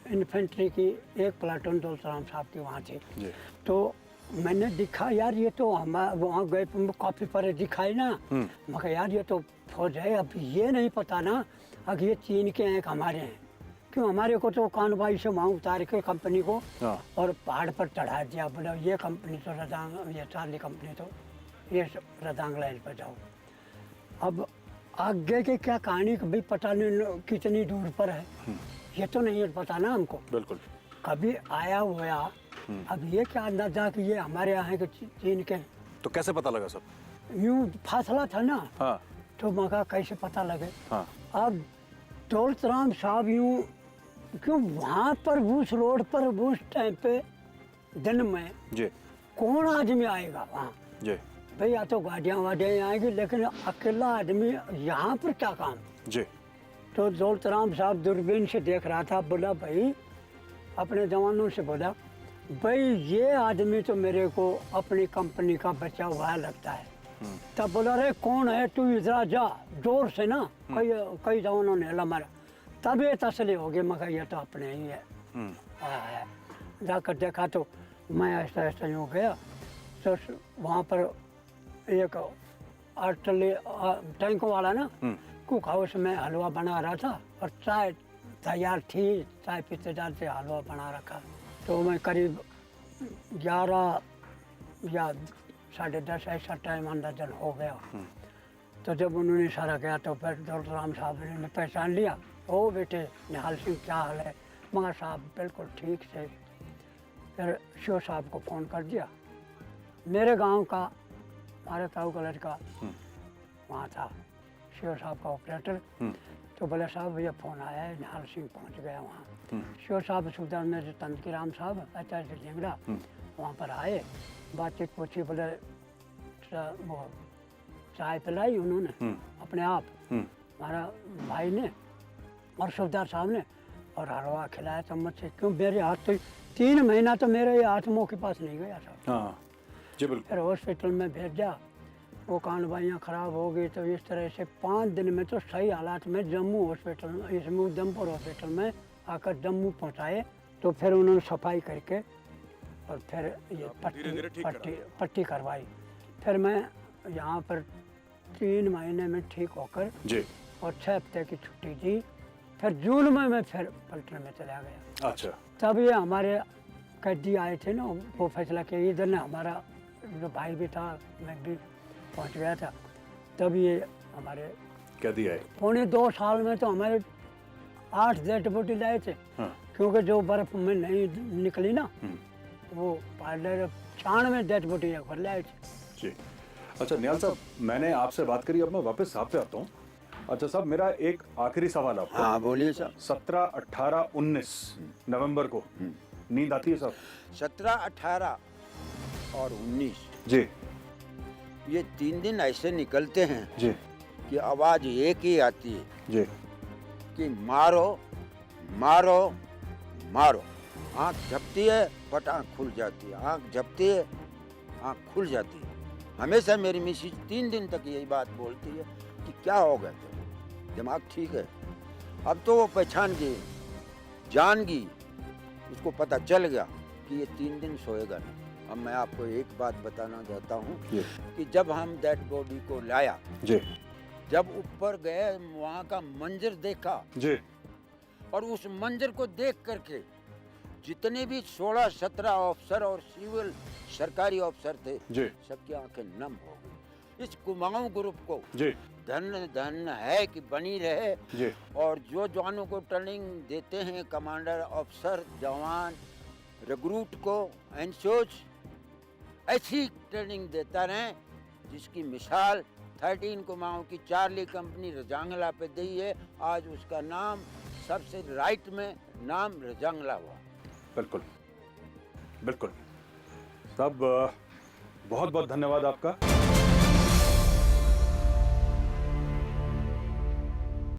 इन्फेंट्री की एक प्लाटून दौलत राम साहब की वहाँ थी। जी तो मैंने दिखा यार ये तो हम वहाँ गए काफ़ी परे दिखाई ना, मैं कहा यार ये तो फौज है। अब ये नहीं पता ना अगर ये चीन के हैं कि हमारे हैं, क्यों हमारे को तो कानवाई से वहाँ उतार के कंपनी को हाँ और पहाड़ पर चढ़ा दिया। बोला ये कंपनी तो रदांग, ये चार्ली कंपनी तो ये रदांग लाइन पर जाओ। अब आगे के क्या कहानी भी पता नहीं कितनी दूर पर है, ये तो नहीं पता ना हमको, बिल्कुल कभी आया हुआ। अब ये क्या अंदाजा कि ये हमारे यहाँ के चीन के हैं। तो कैसे पता लगा सब? यूँ फासला था ना, हाँ तो मैं कहा कैसे पता लगे। हाँ अब दौलत राम साहब यूँ क्यों वहाँ पर उस रोड पर उस टाइम पे दिन में जी कौन आदमी आएगा वहाँ, जी भाई या तो गाड़ियाँ वाड़ियाँ आएंगी, लेकिन अकेला आदमी यहाँ पर क्या काम। जी तो दौलत राम साहब दूरबीन से देख रहा था, बोला भाई अपने जवानों से बोला भाई ये आदमी तो मेरे को अपनी कंपनी का बचा हुआ लगता है। तब बोला रे कौन है तू, इधर जा जोर से ना, कई जवानों ने हला मारा, तब ये तसली हो गई, मगर ये तो अपने ही है। आया है जाकर देखा तो मैं ऐसा ऐसा यूँ गया, तो वहाँ पर एक आर्टली टैंकों वाला ना कुक हाउस में हलवा बना रहा था और चाय तैयार थी, चाय पीते जाते हलवा बना रखा। तो मैं करीब 11 या 10:30 ऐसा टाइम अंदाजन हो गया। तो जब उन्होंने इशारा किया तो फिर दौलत राम साहब ने पहचान लिया, ओ बेटे निहाल सिंह क्या हाल है, मगर साहब बिल्कुल ठीक से। फिर शिव साहब को फ़ोन कर दिया, मेरे गांव का हमारे ताऊ का लड़का वहाँ था, शिव साहब का ऑपरेटर। तो बोले साहब भैया फ़ोन आया है, निहाल सिंह पहुँच गया वहाँ। शिव साहब सूबेदार में जो तंदकी राम साहब ऐसा झिंगड़ा वहाँ पर आए, बातचीत पूछी, बोले वो चाय पिलाई उन्होंने अपने आप, हमारा भाई ने और सूबेदार साहब ने, और हलवा खिलाया चम्मच से। क्यों मेरे हाथ तो 3 महीना तो मेरे हाथ मुँह के पास नहीं गया साहब। हाँ जी बिल्कुल। फिर हॉस्पिटल में भेजा, वो कानवाइयाँ ख़राब हो गई। तो इस तरह से 5 दिन में तो सही हालात में जम्मू हॉस्पिटल में, इसमें उधमपुर हॉस्पिटल में आकर जम्मू पहुँचाए। तो फिर उन्होंने सफाई करके और फिर ये धीरे-धीरे ठीक पट्टी करवाई। फिर मैं यहाँ पर 3 महीने में ठीक होकर जी। और 6 हफ्ते की छुट्टी दी। फिर जून में मैं फिर पलटन में चला गया। अच्छा। तब ये हमारे कैदी आए थे ना, वो फैसला किया। इधर ने हमारा जो भाई भी था, मैं भी पहुंच गया था। तब ये हमारे कैदी आए। पौने 2 साल में तो हमारे 8 डेड बॉडी लाए थे। हाँ। क्योंकि जो बर्फ में नहीं निकली ना, वो पार्लर 96 डेड बॉडी भर लाए थे। जी। अच्छा निहाल साहब, मैंने आपसे बात करी, अब मैं वापस आप पे आता हूँ। अच्छा साहब, मेरा एक आखिरी सवाल आपको। हाँ बोलिए साहब। 17, 18, 19 नवंबर को नींद आती है साहब? 17, 18 और 19 जी ये 3 दिन ऐसे निकलते हैं जी कि आवाज एक ही आती है जी। कि मारो मारो मारो। आँख झपती है, पट आँख खुल जाती है, आँख झपती है, आँख खुल जाती है। हमेशा मेरी मिसेज 3 दिन तक यही बात बोलती है कि क्या हो गया तेरा, दिमाग ठीक है। अब तो वो पहचान गई, जान गई, उसको पता चल गया कि ये 3 दिन सोएगा नहीं। अब मैं आपको एक बात बताना चाहता हूँ कि जब हम डेड बॉडी को लाया जी जब ऊपर गए, वहाँ का मंजर देखा जी और उस मंजर को देख करके जितने भी 16-17 अफसर और सिविल सरकारी अफसर थे जी सबकी आंखें नम हो गई। इस कुमाऊं ग्रुप को जी धन धन है कि बनी रहे। जी। और जो जवानों को ट्रेनिंग देते हैं, कमांडर अफसर जवान रिक्रूट को एनसोच ऐसी ट्रेनिंग देता रहे जिसकी मिसाल 13 कुमाऊं की चार्ली कंपनी रजांगला पे दी है। आज उसका नाम सबसे राइट में नाम रजांगला हुआ। बिल्कुल बिल्कुल साहब, बहुत बहुत धन्यवाद आपका।